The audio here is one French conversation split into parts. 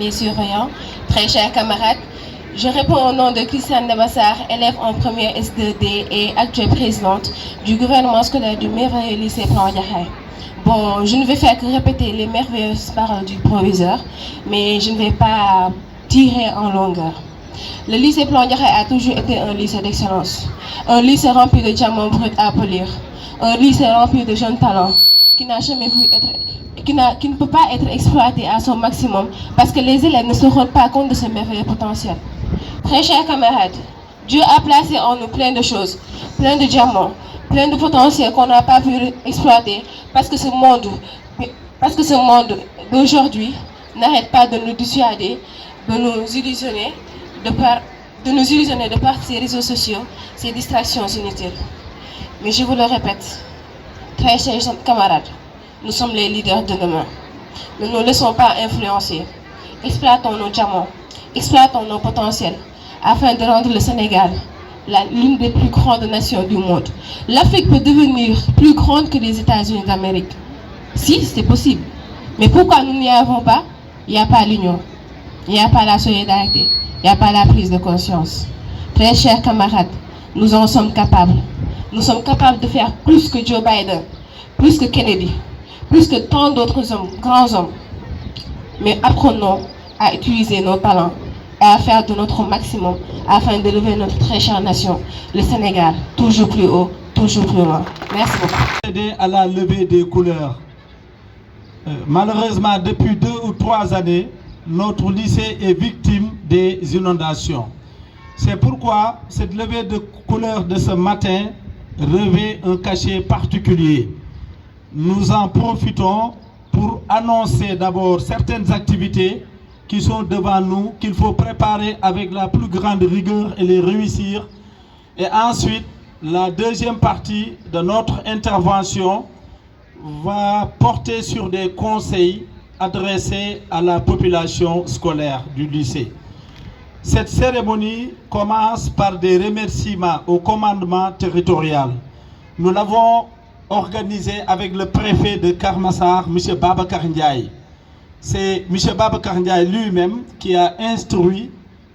les surveillants, très chers camarades. Je réponds au nom de Christiane Debassar, élève en première S2D et actuelle présidente du gouvernement scolaire du merveilleux lycée Plan Diakhaye. Bon, je ne vais faire que répéter les merveilleuses paroles du proviseur, mais je ne vais pas tirer en longueur. Le lycée Plan Diakhaye a toujours été un lycée d'excellence, un lycée rempli de diamants bruts à polir, un lycée rempli de jeunes talents qui n'a jamais vu être, qui ne peut pas être exploité à son maximum parce que les élèves ne se rendent pas compte de ce merveilleux potentiel. Très chers camarades, Dieu a placé en nous plein de choses, plein de diamants, plein de potentiel qu'on n'a pas pu exploiter parce que ce monde d'aujourd'hui n'arrête pas de nous dissuader, de nous illusionner de par ces réseaux sociaux, ces distractions inutiles. Mais je vous le répète, très chers camarades, nous sommes les leaders de demain. Ne nous laissons pas influencer. Exploitons nos diamants, exploitons nos potentiels afin de rendre le Sénégal l'une des plus grandes nations du monde. L'Afrique peut devenir plus grande que les États-Unis d'Amérique. Si, c'est possible. Mais pourquoi nous n'y avons pas? Il n'y a pas l'union, il n'y a pas la solidarité, il n'y a pas la prise de conscience. Très chers camarades, nous en sommes capables. Nous sommes capables de faire plus que Joe Biden, plus que Kennedy, plus que tant d'autres hommes, grands hommes. Mais apprenons à utiliser nos talents et à faire de notre maximum afin d'élever notre très chère nation, le Sénégal, toujours plus haut, toujours plus loin. Merci beaucoup. Aider à la levée des couleurs. Malheureusement, depuis 2 ou 3 années, notre lycée est victime des inondations. C'est pourquoi cette levée de couleurs de ce matin revêt un cachet particulier. Nous en profitons pour annoncer d'abord certaines activités qui sont devant nous, qu'il faut préparer avec la plus grande rigueur et les réussir. Et ensuite, la deuxième partie de notre intervention va porter sur des conseils adressés à la population scolaire du lycée. Cette cérémonie commence par des remerciements au commandement territorial. Nous l'avons organisé avec le préfet de Keur Massar, M. Babacar Ndiaye. C'est M. Babacar Ndiaye lui-même qui a instruit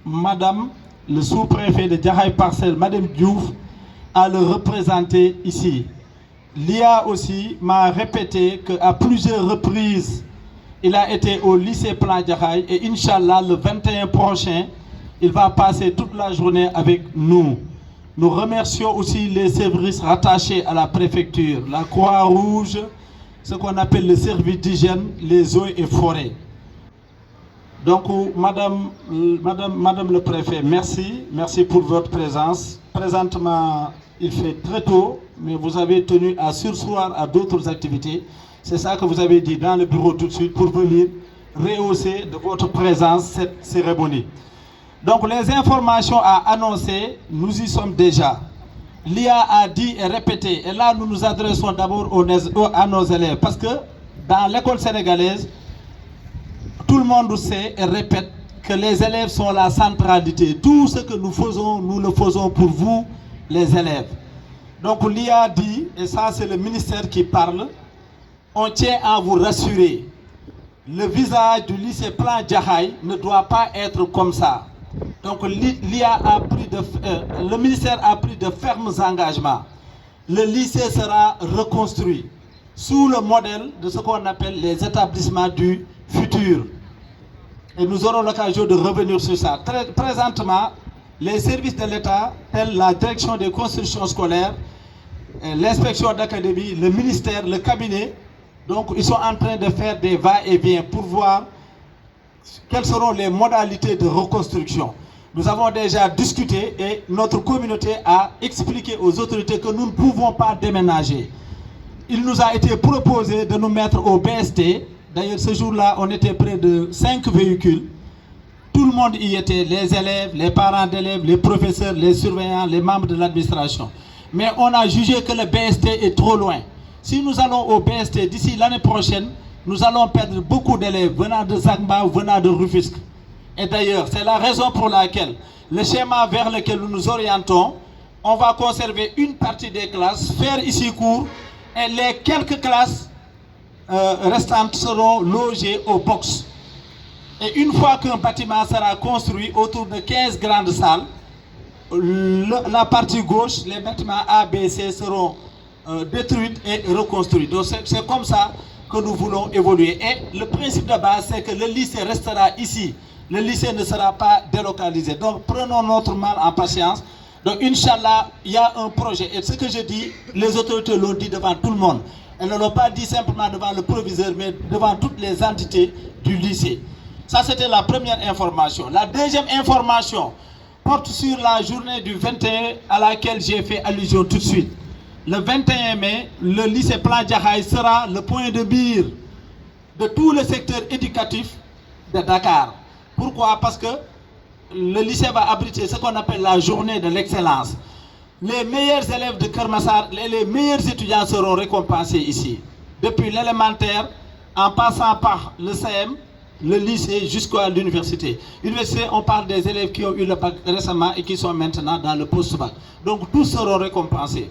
Madame le sous-préfet de Diakhaye Parcelles, Madame Diouf, à le représenter ici. L'IA aussi m'a répété qu'à plusieurs reprises, il a été au lycée Plan Diakhaye et Inch'Allah, le 21 prochain, il va passer toute la journée avec nous. Nous remercions aussi les services rattachés à la préfecture, la Croix-Rouge, ce qu'on appelle le service d'hygiène, les eaux et forêts. Donc, Madame le préfet, merci pour votre présence. Présentement, il fait très tôt, mais vous avez tenu à surseoir à d'autres activités. C'est ça que vous avez dit dans le bureau tout de suite pour venir rehausser de votre présence cette cérémonie. Donc, les informations à annoncer, nous y sommes déjà. L'IA a dit et répété, et là nous nous adressons d'abord à nos élèves, parce que dans l'école sénégalaise, tout le monde sait et répète que les élèves sont la centralité. Tout ce que nous faisons, nous le faisons pour vous, les élèves. Donc l'IA dit, et ça c'est le ministère qui parle, on tient à vous rassurer. Le visage du lycée Plan Diakhaye ne doit pas être comme ça. Donc l'IA a pris le ministère a pris de fermes engagements. Le lycée sera reconstruit sous le modèle de ce qu'on appelle les établissements du futur. Et nous aurons l'occasion de revenir sur ça. Présentement, les services de l'État, tels la direction des constructions scolaires, l'inspection d'académie, le ministère, le cabinet, donc ils sont en train de faire des va-et-vient pour voir quelles seront les modalités de reconstruction. Nous avons déjà discuté et notre communauté a expliqué aux autorités que nous ne pouvons pas déménager. Il nous a été proposé de nous mettre au BST. D'ailleurs, ce jour-là, on était près de 5 véhicules. Tout le monde y était, les élèves, les parents d'élèves, les professeurs, les surveillants, les membres de l'administration. Mais on a jugé que le BST est trop loin. Si nous allons au BST d'ici l'année prochaine, nous allons perdre beaucoup d'élèves venant de Zagba ou venant de Rufisque. Et d'ailleurs, c'est la raison pour laquelle le schéma vers lequel nous nous orientons, on va conserver une partie des classes, faire ici cours, et les quelques classes restantes seront logées au box. Et une fois qu'un bâtiment sera construit autour de 15 grandes salles, la partie gauche, les bâtiments A, B, C seront détruits et reconstruits. Donc c'est comme ça que nous voulons évoluer. Et le principe de base, c'est que le lycée restera ici. Le lycée ne sera pas délocalisé. Donc prenons notre mal en patience. Donc Inch'Allah, il y a un projet. Et ce que je dis, les autorités l'ont dit devant tout le monde. Elles ne l'ont pas dit simplement devant le proviseur, mais devant toutes les entités du lycée. Ça, c'était la première information. La deuxième information porte sur la journée du 21 à laquelle j'ai fait allusion tout de suite. Le 21 mai, le lycée Plan Jaxaay sera le point de mire de tout le secteur éducatif de Dakar. Pourquoi? Parce que le lycée va abriter ce qu'on appelle la journée de l'excellence. Les meilleurs élèves de Keur Massar, les meilleurs étudiants seront récompensés ici. Depuis l'élémentaire, en passant par le CM, le lycée jusqu'à l'université. L'université, on parle des élèves qui ont eu le bac récemment et qui sont maintenant dans le post-bac. Donc tous seront récompensés.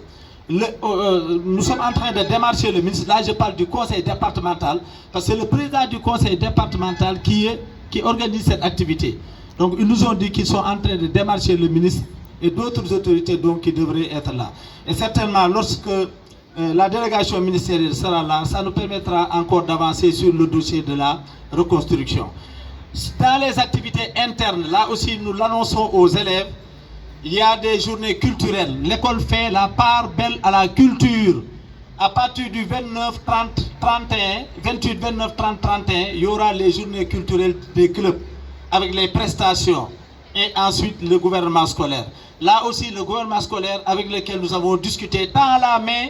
Nous sommes en train de démarcher le ministre. Là, je parle du conseil départemental, parce que c'est le président du conseil départemental qui organise cette activité. Donc ils nous ont dit qu'ils sont en train de démarcher le ministre et d'autres autorités donc, qui devraient être là. Et certainement, lorsque la délégation ministérielle sera là, ça nous permettra encore d'avancer sur le dossier de la reconstruction. Dans les activités internes, là aussi nous l'annonçons aux élèves, il y a des journées culturelles. L'école fait la part belle à la culture. À partir du 29, 30, 31, 28, 29, 30, 31, il y aura les journées culturelles des clubs avec les prestations et ensuite le gouvernement scolaire. Là aussi, le gouvernement scolaire avec lequel nous avons discuté tend la main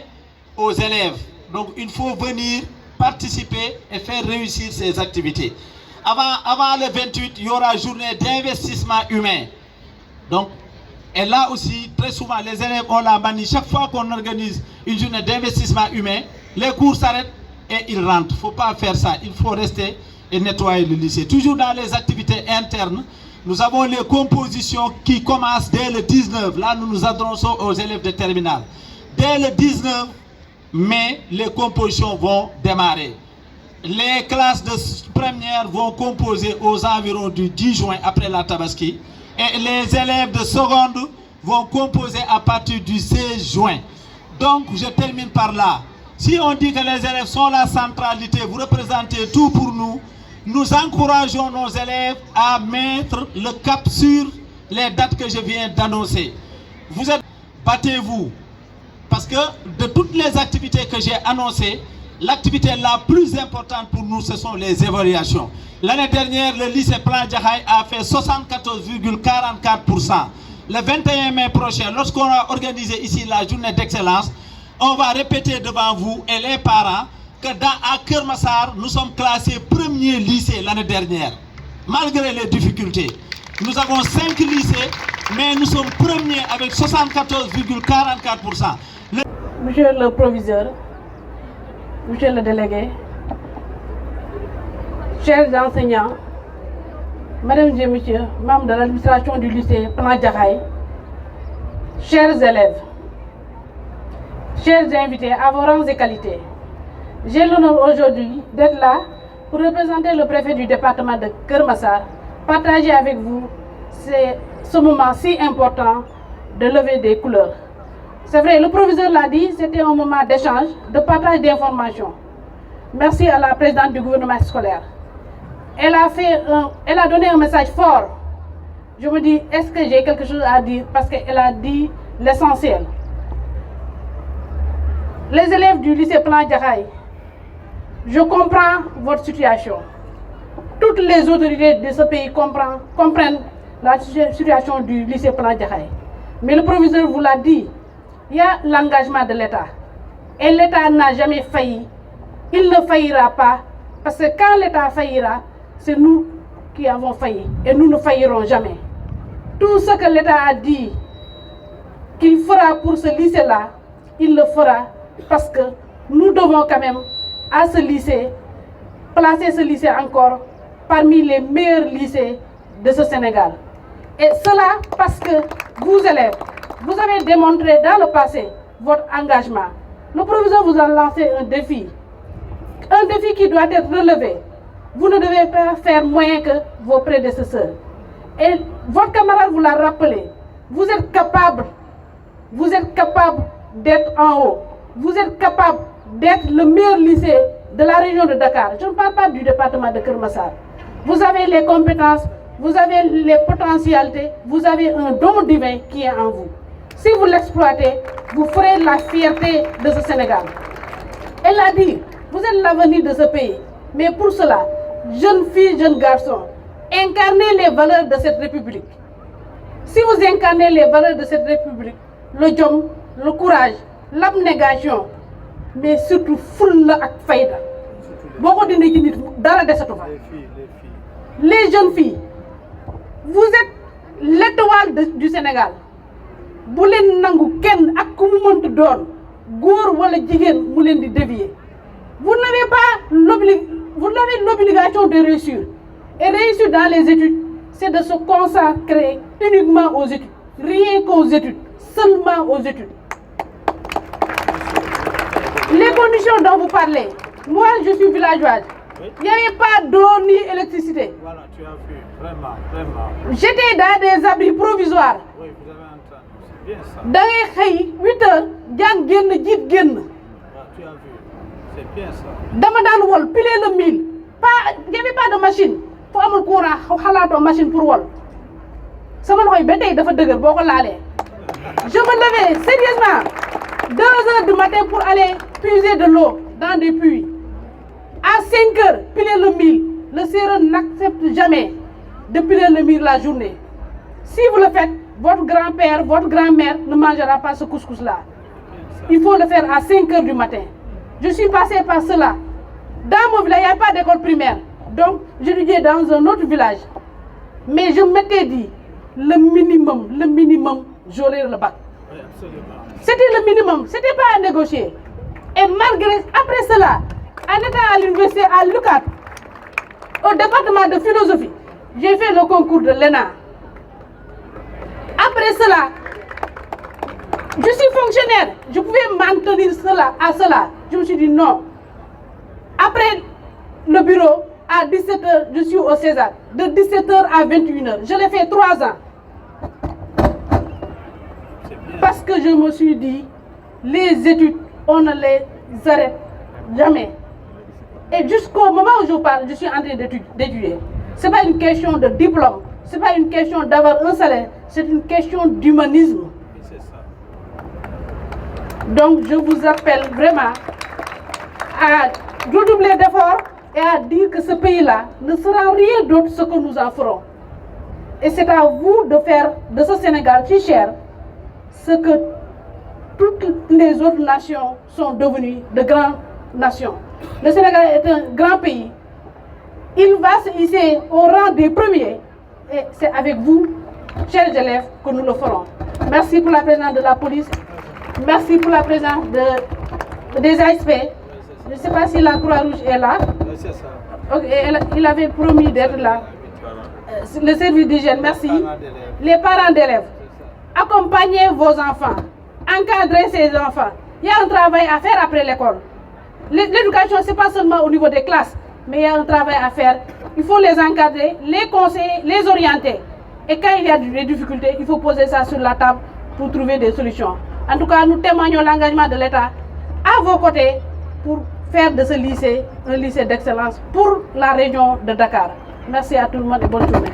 aux élèves. Donc il faut venir participer et faire réussir ces activités. Avant le 28, il y aura journée d'investissement humain. Donc, et là aussi, très souvent, les élèves ont la manie. Chaque fois qu'on organise une journée d'investissement humain, les cours s'arrêtent et ils rentrent. Il ne faut pas faire ça. Il faut rester et nettoyer le lycée. Toujours dans les activités internes, nous avons les compositions qui commencent dès le 19. Là, nous nous adressons aux élèves de terminale. Dès le 19 mai, les compositions vont démarrer. Les classes de première vont composer aux environs du 10 juin après la Tabaski. Et les élèves de seconde vont composer à partir du 16 juin. Donc, je termine par là. Si on dit que les élèves sont la centralité, vous représentez tout pour nous, nous encourageons nos élèves à mettre le cap sur les dates que je viens d'annoncer. Vous êtes, battez-vous. Parce que de toutes les activités que j'ai annoncées, l'activité la plus importante pour nous, ce sont les évaluations. L'année dernière, le lycée Plan Jaxaay a fait 74,44%. Le 21 mai prochain, lorsqu'on a organisé ici la journée d'excellence, on va répéter devant vous et les parents que à Keur Massar, nous sommes classés premier lycée l'année dernière, malgré les difficultés. Nous avons 5 lycées, mais nous sommes premiers avec 74,44%. Monsieur le proviseur, monsieur le délégué, chers enseignants, mesdames et messieurs, membres de l'administration du lycée Plan Jaxaay, chers élèves, chers invités à vos rangs et qualités, j'ai l'honneur aujourd'hui d'être là pour représenter le préfet du département de Keur Massar, partager avec vous ce moment si important de levée des couleurs. C'est vrai, le proviseur l'a dit, c'était un moment d'échange, de partage d'informations. Merci à la présidente du gouvernement scolaire. Elle a donné un message fort. Je me dis, est-ce que j'ai quelque chose à dire? Parce qu'elle a dit l'essentiel. Les élèves du lycée Plan Jaxaay, je comprends votre situation. Toutes les autorités de ce pays comprennent la situation du lycée Plan Jaxaay. Mais le proviseur vous l'a dit, il y a l'engagement de l'État. Et l'État n'a jamais failli. Il ne faillira pas. Parce que quand l'État faillira, c'est nous qui avons failli. Et nous ne faillirons jamais. Tout ce que l'État a dit qu'il fera pour ce lycée-là, il le fera. Parce que nous devons quand même, à ce lycée, placer ce lycée encore parmi les meilleurs lycées de ce Sénégal. Et cela parce que vous, élèves, vous avez démontré dans le passé votre engagement. Le proviseur vous a lancé un défi qui doit être relevé. vous ne devez pas faire moins que vos prédécesseurs. Et votre camarade vous l'a rappelé, vous êtes capable d'être en haut, vous êtes capable d'être le meilleur lycée de la région de Dakar. Je ne parle pas du département de Keur Massar. Vous avez les compétences, vous avez les potentialités, vous avez un don divin qui est en vous. Si vous l'exploitez, vous ferez la fierté de ce Sénégal. Elle a dit, vous êtes l'avenir de ce pays. Mais pour cela, jeunes filles, jeunes garçons, incarnez les valeurs de cette République. Si vous incarnez les valeurs de cette République, le jom, le courage, l'abnégation, mais surtout fulla ak fayda. Beaucoup de les jeunes filles, vous êtes l'étoile du Sénégal. Bu len nangu kenn ak ku mu mënti doon góor wala jigéen mu leen di dévier. Vous n'avez l'obligation de réussir. Et réussir dans les études, c'est de se consacrer uniquement aux études. Rien qu'aux études, seulement aux études. Les conditions dont vous parlez, moi je suis villageoise. Il n'y avait pas d'eau ni électricité. Voilà, tu as vu, vraiment, vraiment. J'étais dans des abris provisoires. Oui, vous avez entendu, c'est bien ça. Dans les 8 heures, jàng génn jiit génn. Tu as vu, c'est bien ça. Dama daan wol piler le mil. Il n'y avait pas de machine. Faut amul courant, xalaatoo machine pour wol. Sama loxo yi ba tey dafa dëgër boo ko laalee. Je me levais sérieusement 2 heures du matin pour aller puiser de l'eau dans des puits. À 5 heures, piler le mil. Le Sérère n'accepte jamais de piler le mil la journée. Si vous le faites, votre grand-père, votre grand-mère ne mangera pas ce couscous-là. Il faut le faire à 5 heures du matin. Je suis passé par cela. Dans mon village, il n'y a pas d'école primaire. Donc, je étudiais dans un autre village. Mais je m'étais dit, le minimum, j'aurai le bac. C'était le minimum, ce n'était pas à négocier. Et malgré, après cela, en étant à l'université à l'UQAT, au département de philosophie, j'ai fait le concours de l'ENA. Après cela, je suis fonctionnaire, je pouvais maintenir cela à cela. Je me suis dit non. Après le bureau, à 17h, je suis au César. De 17h à 21h. Je l'ai fait 3 ans. Parce que je me suis dit, les études, on ne les arrête jamais. Et jusqu'au moment où je parle, je suis en train d'étudier. Ce n'est pas une question de diplôme, ce n'est pas une question d'avoir un salaire, c'est une question d'humanisme. Donc je vous appelle vraiment à redoubler d'efforts et à dire que ce pays-là ne sera rien d'autre ce que nous en ferons. Et c'est à vous de faire de ce Sénégal si cher ce que toutes les autres nations sont devenues de grandes nations. Le Sénégal est un grand pays. Il va se hisser au rang des premiers. Et c'est avec vous, chers élèves, que nous le ferons. Merci pour la présence de la police. Merci pour la présence des ASP. Je ne sais pas si la Croix-Rouge est là. Il avait promis d'être là. Le service d'hygiène, merci. Les parents d'élèves. Accompagnez vos enfants. Encadrez ces enfants. Il y a un travail à faire après l'école. L'éducation, ce n'est pas seulement au niveau des classes, mais il y a un travail à faire. Il faut les encadrer, les conseiller, les orienter. Et quand il y a des difficultés, il faut poser ça sur la table pour trouver des solutions. En tout cas, nous témoignons l'engagement de l'État à vos côtés pour faire de ce lycée un lycée d'excellence pour la région de Dakar. Merci à tout le monde et bonne journée.